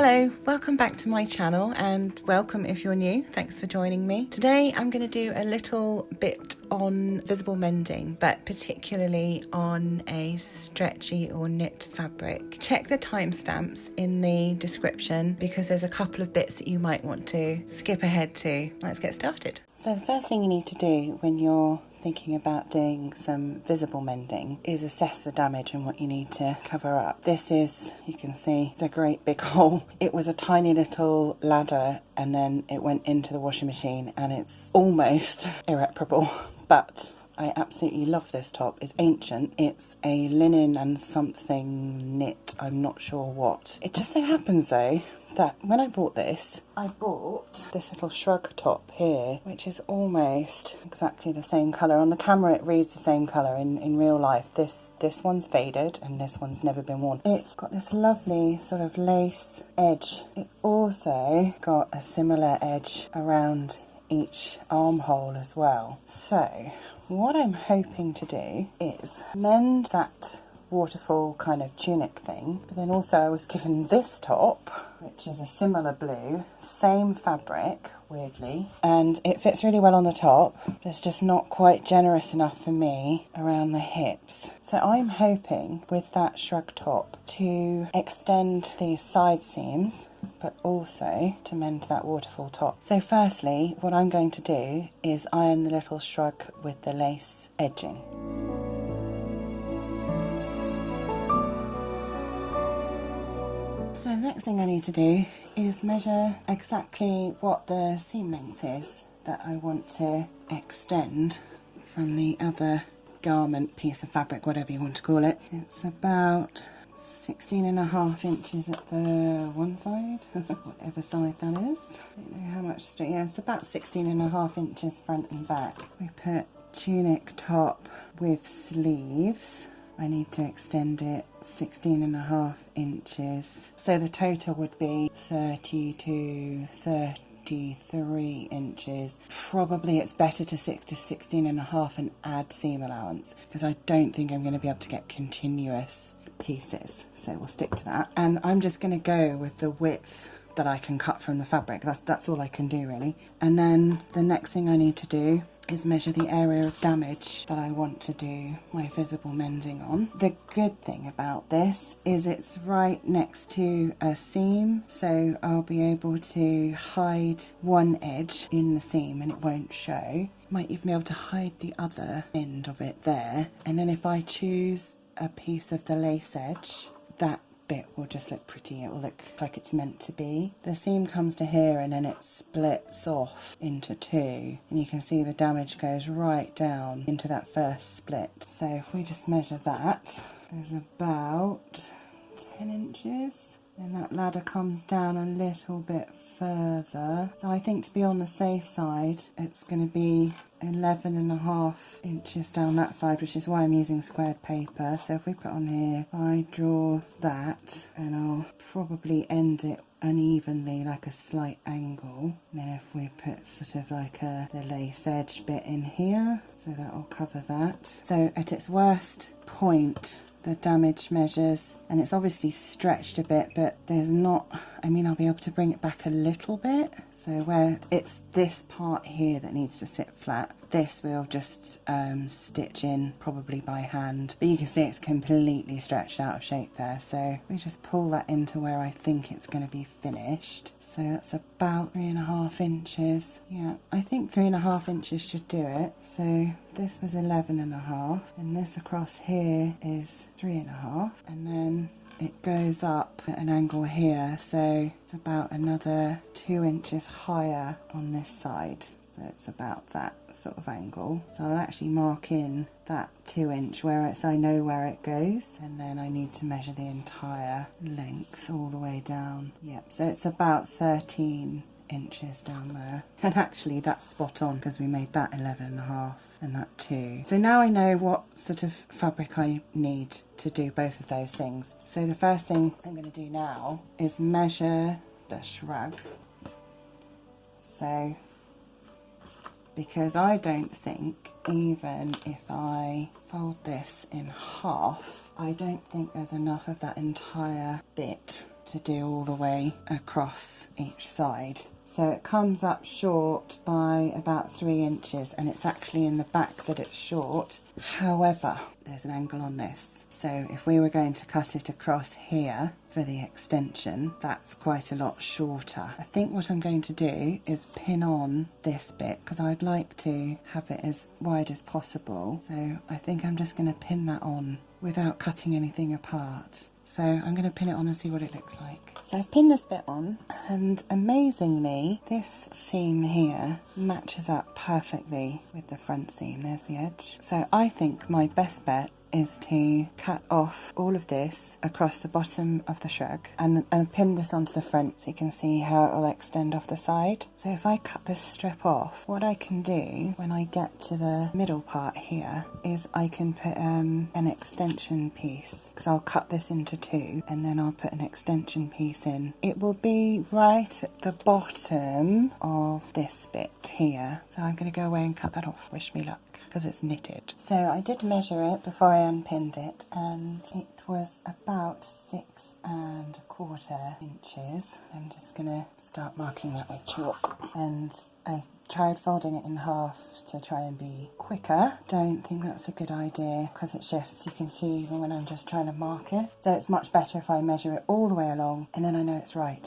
Hello, welcome back to my channel and welcome if you're new. Thanks for joining me. Today I'm going to do a little bit on visible mending, but particularly on a stretchy or knit fabric. Check the timestamps in the description because there's a couple of bits that you might want to skip ahead to. Let's get started. So the first thing you need to do when you're thinking about doing some visible mending is assess the damage and what you need to cover up. This is, you can see, it's a great big hole. It was a tiny little ladder and then it went into the washing machine and it's almost irreparable, but I absolutely love this top. It's ancient. It's a linen and something knit, I'm not sure what. It just so happens though that when I bought this, I bought this little shrug top here, which is almost exactly the same colour. On the camera it reads the same colour. In real life this one's faded and this one's never been worn. It's got this lovely sort of lace edge. It's also got a similar edge around each armhole as well. So what I'm hoping to do is mend that waterfall kind of tunic thing, but then also I was given this top, which is a similar blue, same fabric, weirdly, and it fits really well on the top, but it's just not quite generous enough for me around the hips. So I'm hoping with that shrug top to extend these side seams, but also to mend that waterfall top. So firstly, what I'm going to do is iron the little shrug with the lace edging. So the next thing I need to do is measure exactly what the seam length is that I want to extend from the other garment, piece of fabric, whatever you want to call it. It's about 16.5 inches at the one side, whatever side that is. I don't know how much, yeah, it's about 16.5 inches front and back. We put tunic top with sleeves. I need to extend it 16.5 inches. So the total would be 30 to 33 inches. Probably it's better to stick to 16.5 and add seam allowance because I don't think I'm going to be able to get continuous pieces. So we'll stick to that. And I'm just going to go with the width that I can cut from the fabric. That's all I can do really. And then the next thing I need to do is measure the area of damage that I want to do my visible mending on. The good thing about this is it's right next to a seam, so I'll be able to hide one edge in the seam and it won't show. Might even be able to hide the other end of it there, and then if I choose a piece of the lace edge, that bit will just look pretty. It will look like it's meant to be. The seam comes to here and then it splits off into two, and you can see the damage goes right down into that first split. So if we just measure that, there's about 10 inches. Then that ladder comes down a little bit further. So I think to be on the safe side, it's going to be 11.5 inches down that side, which is why I'm using squared paper. So if we put on here, I draw that and I'll probably end it unevenly, like a slight angle. And then if we put sort of like the lace edge bit in here, so that will cover that. So at its worst point, the damage measures, and it's obviously stretched a bit, but there's not, I mean, I'll be able to bring it back a little bit. So where it's this part here that needs to sit flat, this we'll just stitch in probably by hand. But you can see it's completely stretched out of shape there. So we just pull that into where I think it's going to be finished. So that's about 3.5 inches. Yeah, I think 3.5 inches should do it. So this was 11.5, and this across here is 3.5, and then it goes up at an angle here, so it's about another 2 inches higher on this side. So it's about that sort of angle. So I'll actually mark in that 2 inch where it's, I know where it goes, and then I need to measure the entire length all the way down. Yep, so it's about 13 inches down there. And actually that's spot on because we made that 11.5 and that too. So now I know what sort of fabric I need to do both of those things. So the first thing I'm going to do now is measure the shrug. So because I don't think, even if I fold this in half, I don't think there's enough of that entire bit to do all the way across each side. So it comes up short by about 3 inches, and it's actually in the back that it's short. However, there's an angle on this. So if we were going to cut it across here for the extension, that's quite a lot shorter. I think what I'm going to do is pin on this bit because I'd like to have it as wide as possible. So I think I'm just going to pin that on without cutting anything apart. So I'm going to pin it on and see what it looks like. So I've pinned this bit on, and amazingly this seam here matches up perfectly with the front seam. There's the edge. So I think my best bet is to cut off all of this across the bottom of the shrug and pin this onto the front so you can see how it will extend off the side. So if I cut this strip off, what I can do when I get to the middle part here is I can put an extension piece, because I'll cut this into 2 and then I'll put an extension piece in. It will be right at the bottom of this bit here. So I'm going to go away and cut that off. Wish me luck, because it's knitted. So I did measure it before I unpinned it, and it was about 6¼ inches. I'm just gonna start marking that with chalk, and I tried folding it in half to try and be quicker. Don't think that's a good idea because it shifts, you can see, even when I'm just trying to mark it. So it's much better if I measure it all the way along and then I know it's right.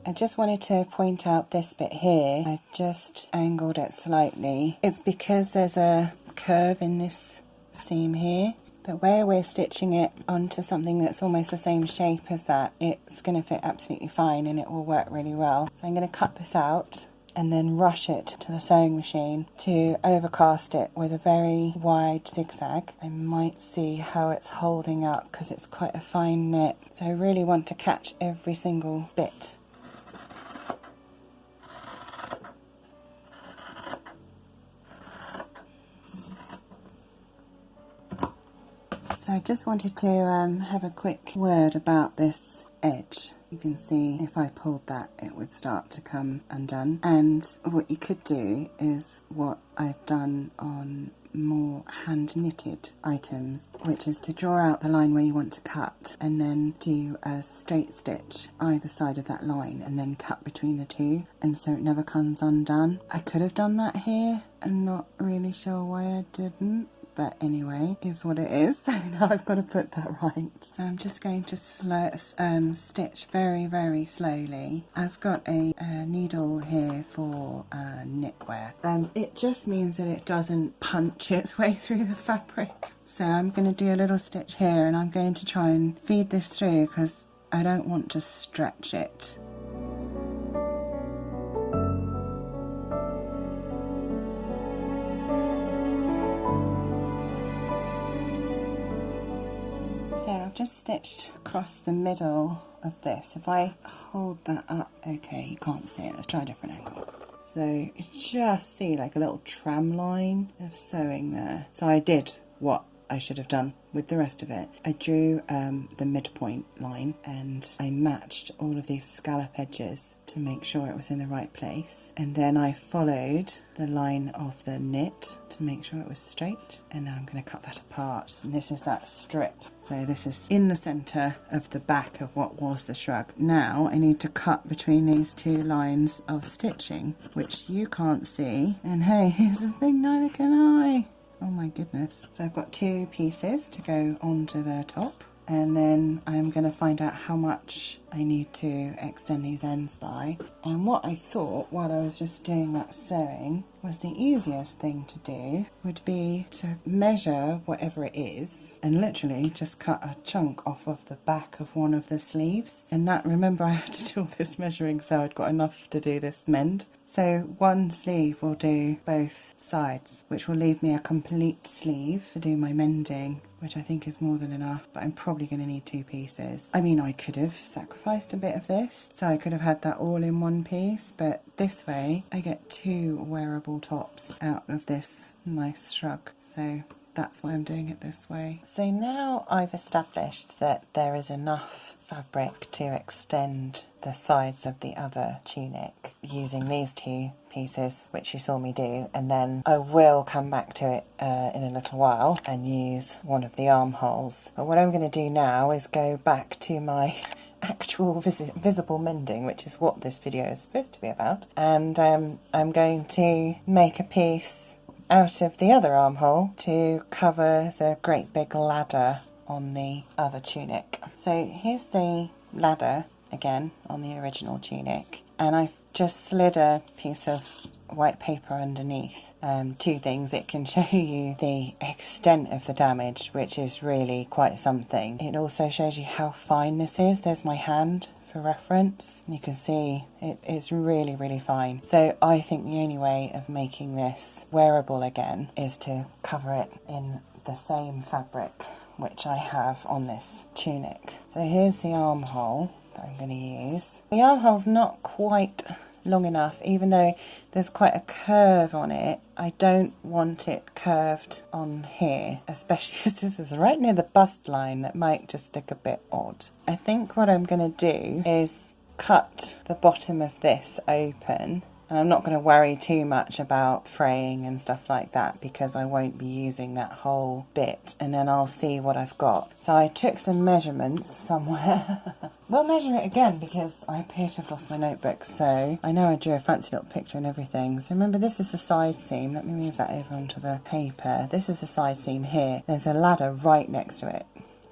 I just wanted to point out this bit here. I've just angled it slightly. It's because there's a curve in this seam here, but where we're stitching it onto something that's almost the same shape as that, it's going to fit absolutely fine and it will work really well. So I'm going to cut this out and then rush it to the sewing machine to overcast it with a very wide zigzag. I might see how it's holding up because it's quite a fine knit, so I really want to catch every single bit. So I just wanted to have a quick word about this edge. You can see if I pulled that it would start to come undone, and what you could do is what I've done on more hand knitted items, which is to draw out the line where you want to cut and then do a straight stitch either side of that line and then cut between the two, and so it never comes undone. I could have done that here. I'm not really sure why I didn't, but anyway, is what it is. So now I've got to put that right. So I'm just going to stitch very, very slowly. I've got a needle here for knitwear. It just means that it doesn't punch its way through the fabric. So I'm going to do a little stitch here, and I'm going to try and feed this through because I don't want to stretch it. So I've just stitched across the middle of this. If I hold that up, okay, you can't see it, let's try a different angle. So you just see like a little tram line of sewing there. So I did what I should have done with the rest of it. I drew the midpoint line and I matched all of these scallop edges to make sure it was in the right place, and then I followed the line of the knit to make sure it was straight, and now I'm going to cut that apart, and this is that strip. So this is in the centre of the back of what was the shrug. Now I need to cut between these two lines of stitching, which you can't see, and hey, here's the thing, neither can I. Oh my goodness. So I've got 2 pieces to go onto the top, and then I'm going to find out how much I need to extend these ends by. And what I thought while I was just doing that sewing was the easiest thing to do would be to measure whatever it is and literally just cut a chunk off of the back of one of the sleeves. And that, remember, I had to do all this measuring so I'd got enough to do this mend. So one sleeve will do both sides, which will leave me a complete sleeve to do my mending, which I think is more than enough, but I'm probably going to need 2 pieces. I mean, I could have sacrificed a bit of this, so I could have had that all in one piece, but this way I get 2 wearable tops out of this nice shrug, so that's why I'm doing it this way. So now I've established that there is enough fabric to extend the sides of the other tunic using these two pieces, which you saw me do, and then I will come back to it in a little while and use one of the armholes. But what I'm going to do now is go back to my actual visible mending, which is what this video is supposed to be about, and I'm going to make a piece out of the other armhole to cover the great big ladder on the other tunic. So here's the ladder again on the original tunic, and I've just slid a piece of white paper underneath. Two things: it can show you the extent of the damage, which is really quite something. It also shows you how fine this is. There's my hand for reference. You can see it is really, really fine. So I think the only way of making this wearable again is to cover it in the same fabric which I have on this tunic. So here's the armhole that I'm going to use. The armhole's not quite long enough, even though there's quite a curve on it. I don't want it curved on here, especially because this is right near the bust line. That might just look a bit odd. I think what I'm going to do is cut the bottom of this open, and I'm not going to worry too much about fraying and stuff like that because I won't be using that whole bit, and then I'll see what I've got. So I took some measurements somewhere. We'll measure it again because I appear to have lost my notebook, so I know I drew a fancy little picture and everything. So remember, this is the side seam. Let me move that over onto the paper. This is the side seam here. There's a ladder right next to it.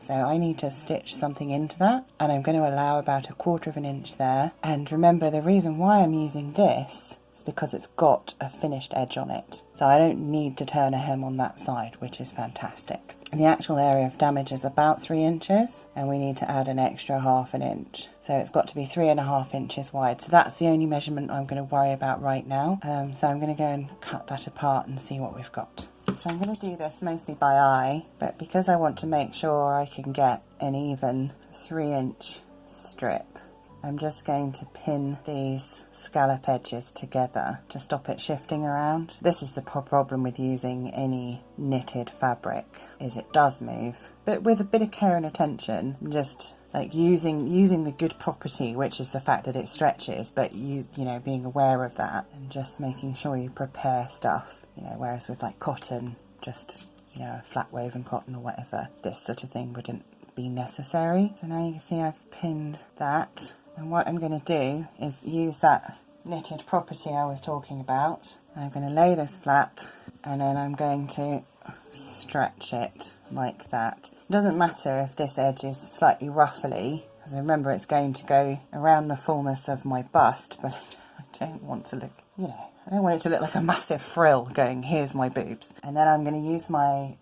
So I need to stitch something into that, and I'm going to allow about 1/4 of an inch there. And remember, the reason why I'm using this is because it's got a finished edge on it. So I don't need to turn a hem on that side, which is fantastic. And the actual area of damage is about 3 inches, and we need to add an extra 1/2 inch. So it's got to be 3.5 inches wide. So that's the only measurement I'm going to worry about right now. So I'm going to go and cut that apart and see what we've got. So I'm going to do this mostly by eye, but because I want to make sure I can get an even 3-inch strip, I'm just going to pin these scallop edges together to stop it shifting around. This is the problem with using any knitted fabric, is it does move. But with a bit of care and attention, just like using the good property, which is the fact that it stretches, but you know, being aware of that and just making sure you prepare stuff. You know, whereas with like cotton, just, you know, a flat woven cotton or whatever, this sort of thing wouldn't be necessary. So now you can see I've pinned that. And what I'm going to do is use that knitted property I was talking about. I'm going to lay this flat, and then I'm going to stretch it like that. It doesn't matter if this edge is slightly ruffly, because remember it's going to go around the fullness of my bust, but I don't want to look, you know, I don't want it to look like a massive frill going, here's my boobs. And then I'm going to use my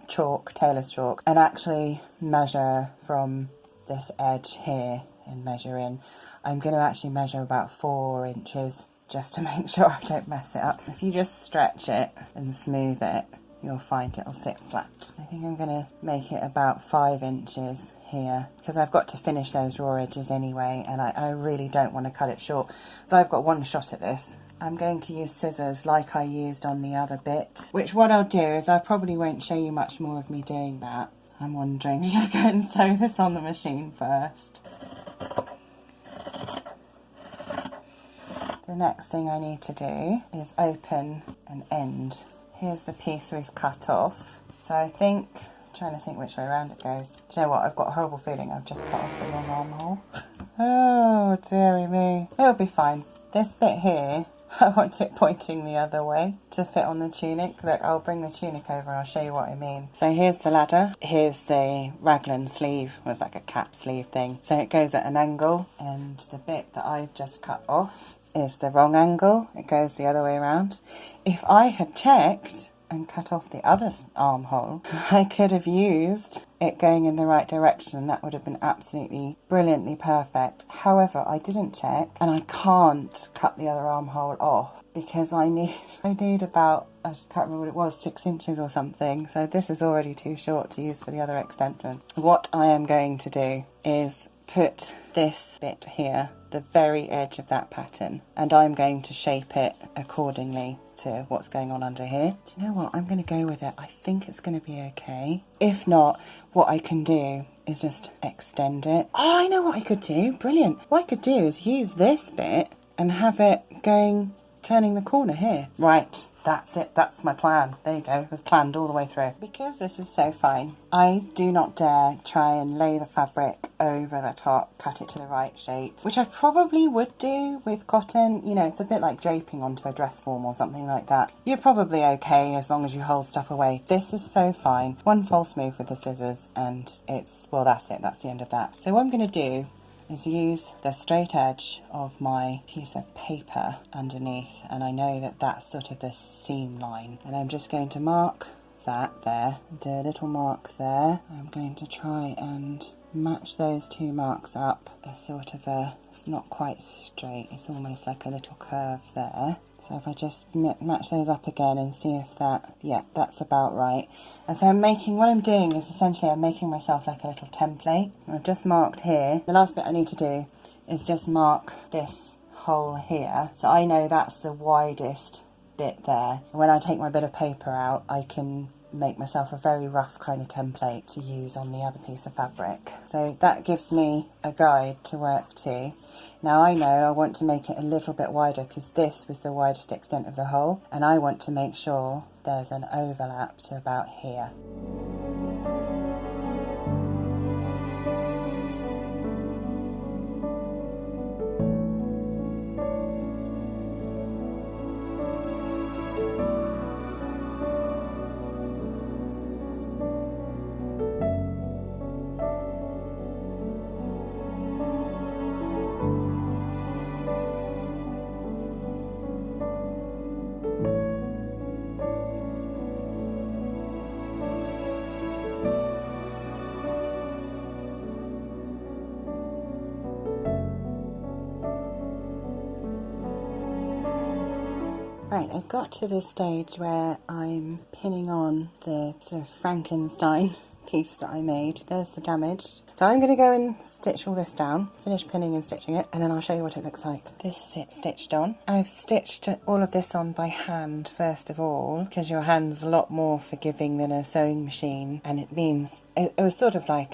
chalk, tailor's chalk, and actually measure from this edge here and measure in. I'm going to actually measure about 4 inches just to make sure I don't mess it up. If you just stretch it and smooth it, you'll find it'll sit flat. I think I'm going to make it about 5 inches here because I've got to finish those raw edges anyway, and I really don't want to cut it short. So I've got one shot at this. I'm going to use scissors like I used on the other bit, which what I'll do is I probably won't show you much more of me doing that. I'm wondering, should I go and sew this on the machine first? The next thing I need to do is open an end. Here's the piece we've cut off. So I think, I'm trying to think which way around it goes. Do you know what, I've got a horrible feeling I've just cut off the wrong armhole. Oh dearie me. It'll be fine. This bit here, I want it pointing the other way to fit on the tunic. Look, I'll bring the tunic over, I'll show you what I mean. So here's the ladder, here's the raglan sleeve, it was like a cap sleeve thing. So it goes at an angle, and the bit that I've just cut off is the wrong angle, it goes the other way around. If I had checked and cut off the other armhole, I could have used it going in the right direction, and that would have been absolutely brilliantly perfect. However, I didn't check, and I can't cut the other armhole off because I need about, I can't remember what it was, 6 inches or something. So this is already too short to use for the other extension. What I am going to do is put this bit here, the very edge of that pattern, and I'm going to shape it accordingly to what's going on under here. Do you know what? I'm going to go with it. I think it's going to be okay. If not, what I can do is just extend it. Oh, I know what I could do. Brilliant. What I could do is use this bit and have it going, turning the corner here. Right, that's it. That's my plan. There you go. It was planned all the way through. Because this is so fine, I do not dare try and lay the fabric over the top, cut it to the right shape, which I probably would do with cotton. You know, it's a bit like draping onto a dress form or something like that. You're probably okay as long as you hold stuff away. This is so fine. One false move with the scissors and it's, well, that's it. That's the end of that. So what I'm going to do is use the straight edge of my piece of paper underneath, and I know that that's sort of the seam line, and I'm just going to mark that there, do a little mark there. I'm going to try and match those two marks up as sort of a, it's not quite straight, it's almost like a little curve there. So if I just match those up again and see if that, yeah, that's about right. And so I'm making, what I'm doing is essentially I'm making myself like a little template. I've just marked here. The last bit I need to do is just mark this hole here. So I know that's the widest bit there. And when I take my bit of paper out, I can make myself a very rough kind of template to use on the other piece of fabric. So that gives me a guide to work to. Now I know I want to make it a little bit wider because this was the widest extent of the hole, and I want to make sure there's an overlap to about here. Right, I've got to this stage where I'm pinning on the sort of Frankenstein piece that I made. There's the damage. So I'm going to go and stitch all this down, finish pinning and stitching it, and then I'll show you what it looks like. This is it stitched on. I've stitched all of this on by hand first of all, because your hand's a lot more forgiving than a sewing machine, and it means it was sort of like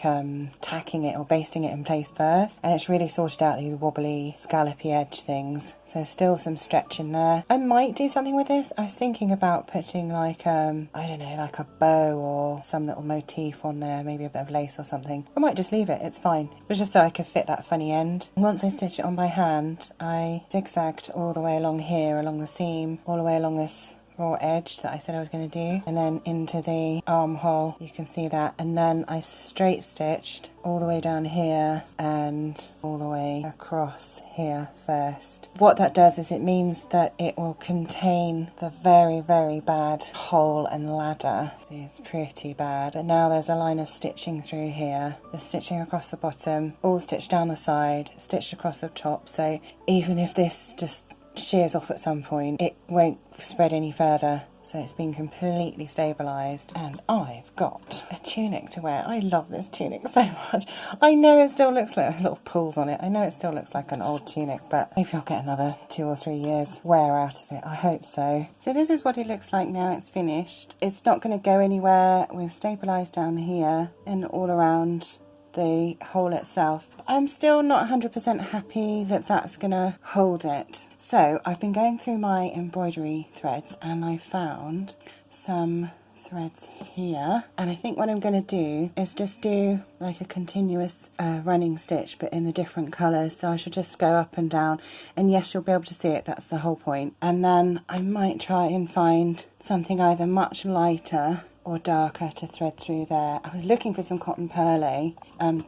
tacking it or basting it in place first, and it's really sorted out these wobbly scallopy edge things. So still some stretch in there. I might do something with this. I was thinking about putting like, I don't know, like a bow or some little motif on there, maybe a bit of lace or something. I might just leave it, it's fine. It was just so I could fit that funny end. And once I stitched it on by hand, I zigzagged all the way along here, along the seam, all the way along this raw edge that I said I was going to do, and then into the armhole, you can see that, and then I straight stitched all the way down here and all the way across here first. What that does is it means that it will contain the very, very bad hole and ladder. See, it's pretty bad. And now there's a line of stitching through here, the stitching across the bottom, all stitched down the side, stitched across the top, so even if this just shears off at some point, it won't spread any further. So it's been completely stabilised, and I've got a tunic to wear. I love this tunic so much. I know it still looks like, there's little pulls on it, I know it still looks like an old tunic, but maybe I'll get another 2 or 3 years wear out of it. I hope so. So this is what it looks like now it's finished. It's not going to go anywhere. We've stabilised down here and all around the hole itself. I'm still not 100% happy that that's gonna hold it. So I've been going through my embroidery threads and I found some threads here, and I think what I'm going to do is just do like a continuous running stitch but in the different colours. So I should just go up and down, and yes, you'll be able to see it, that's the whole point. And then I might try and find something either much lighter or darker to thread through there. I was looking for some cotton pearl.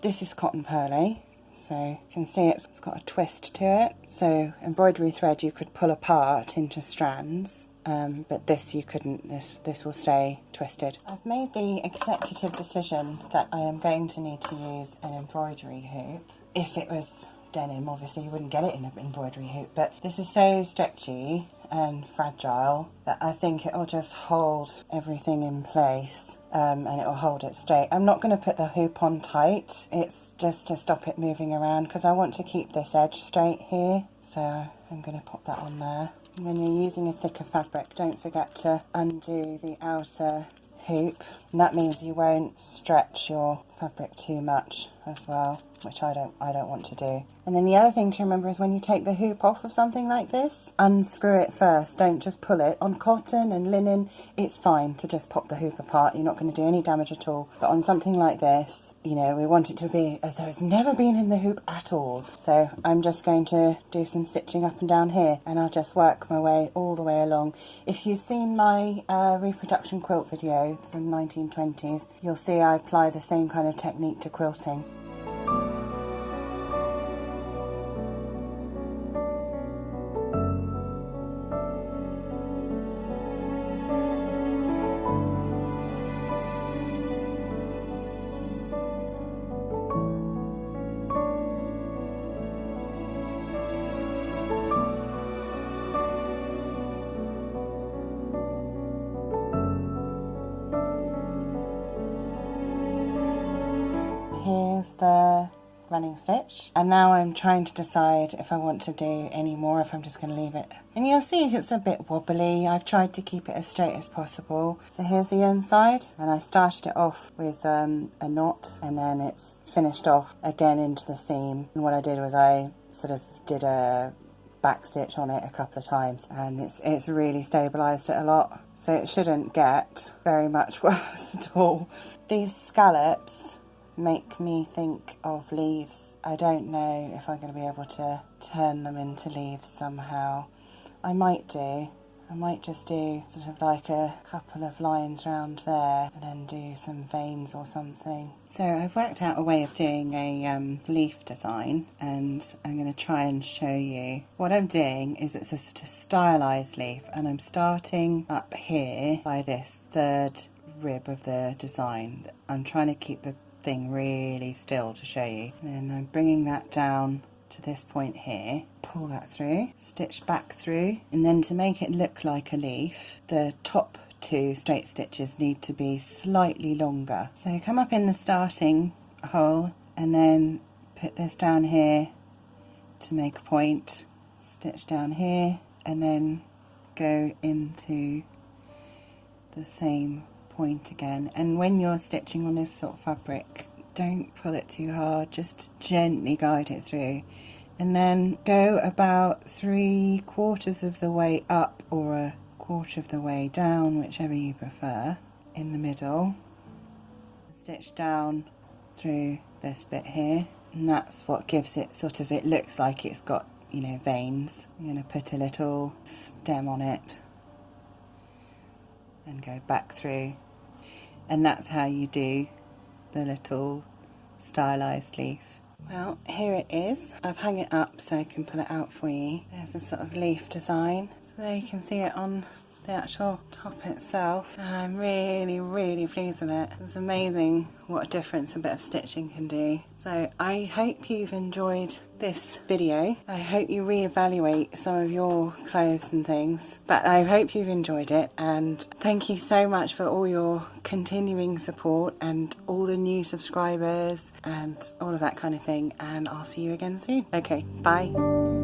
This is cotton pearl, so you can see it's got a twist to it. So embroidery thread you could pull apart into strands, but this you couldn't. This will stay twisted. I've made the executive decision that I am going to need to use an embroidery hoop. If it was denim, obviously you wouldn't get it in an embroidery hoop, but this is so stretchy and fragile that I think it'll just hold everything in place, and it'll hold it straight. I'm not going to put the hoop on tight, it's just to stop it moving around because I want to keep this edge straight here, so I'm going to pop that on there. When you're using a thicker fabric, don't forget to undo the outer hoop And that means you won't stretch your fabric too much as well, which I don't want to do. And then the other thing to remember is when you take the hoop off of something like this, unscrew it first. Don't just pull it. On cotton and linen, it's fine to just pop the hoop apart. You're not going to do any damage at all. But on something like this, you know, we want it to be as though it's never been in the hoop at all. So I'm just going to do some stitching up and down here, and I'll just work my way all the way along. If you've seen my reproduction quilt video from 1920s, you'll see I apply the same kind of technique to quilting. Here's the running stitch, and now I'm trying to decide if I want to do any more, if I'm just going to leave it. And you'll see it's a bit wobbly. I've tried to keep it as straight as possible. So here's the inside, and I started it off with a knot, and then it's finished off again into the seam. And what I did was I sort of did a back stitch on it a couple of times, and it's really stabilised it a lot, so it shouldn't get very much worse at all. These scallops make me think of leaves. I don't know if I'm going to be able to turn them into leaves somehow. I might just do sort of like a couple of lines around there and then do some veins or something. So I've worked out a way of doing a leaf design, and I'm going to try and show you. What I'm doing is it's a sort of stylized leaf, and I'm starting up here by this third rib of the design. I'm trying to keep the thing really still to show you, and then I'm bringing that down to this point here, pull that through, stitch back through, and then to make it look like a leaf, the top two straight stitches need to be slightly longer. So come up in the starting hole and then put this down here to make a point, stitch down here, and then go into the same point again. And when you're stitching on this sort of fabric, don't pull it too hard, just gently guide it through, and then go about 3/4 of the way up or 1/4 of the way down, whichever you prefer, in the middle. Stitch down through this bit here, and that's what gives it sort of, it looks like it's got, you know, veins. I'm going to put a little stem on it and go back through, and that's how you do the little stylized leaf. Well, here it is. I've hung it up so I can pull it out for you. There's a sort of leaf design, so there you can see it on the actual top itself, and I'm really pleased with it. It's amazing what a difference a bit of stitching can do. So I hope you've enjoyed this video. I hope you reevaluate some of your clothes and things, but I hope you've enjoyed it, and thank you so much for all your continuing support and all the new subscribers and all of that kind of thing, and I'll see you again soon. Okay, bye.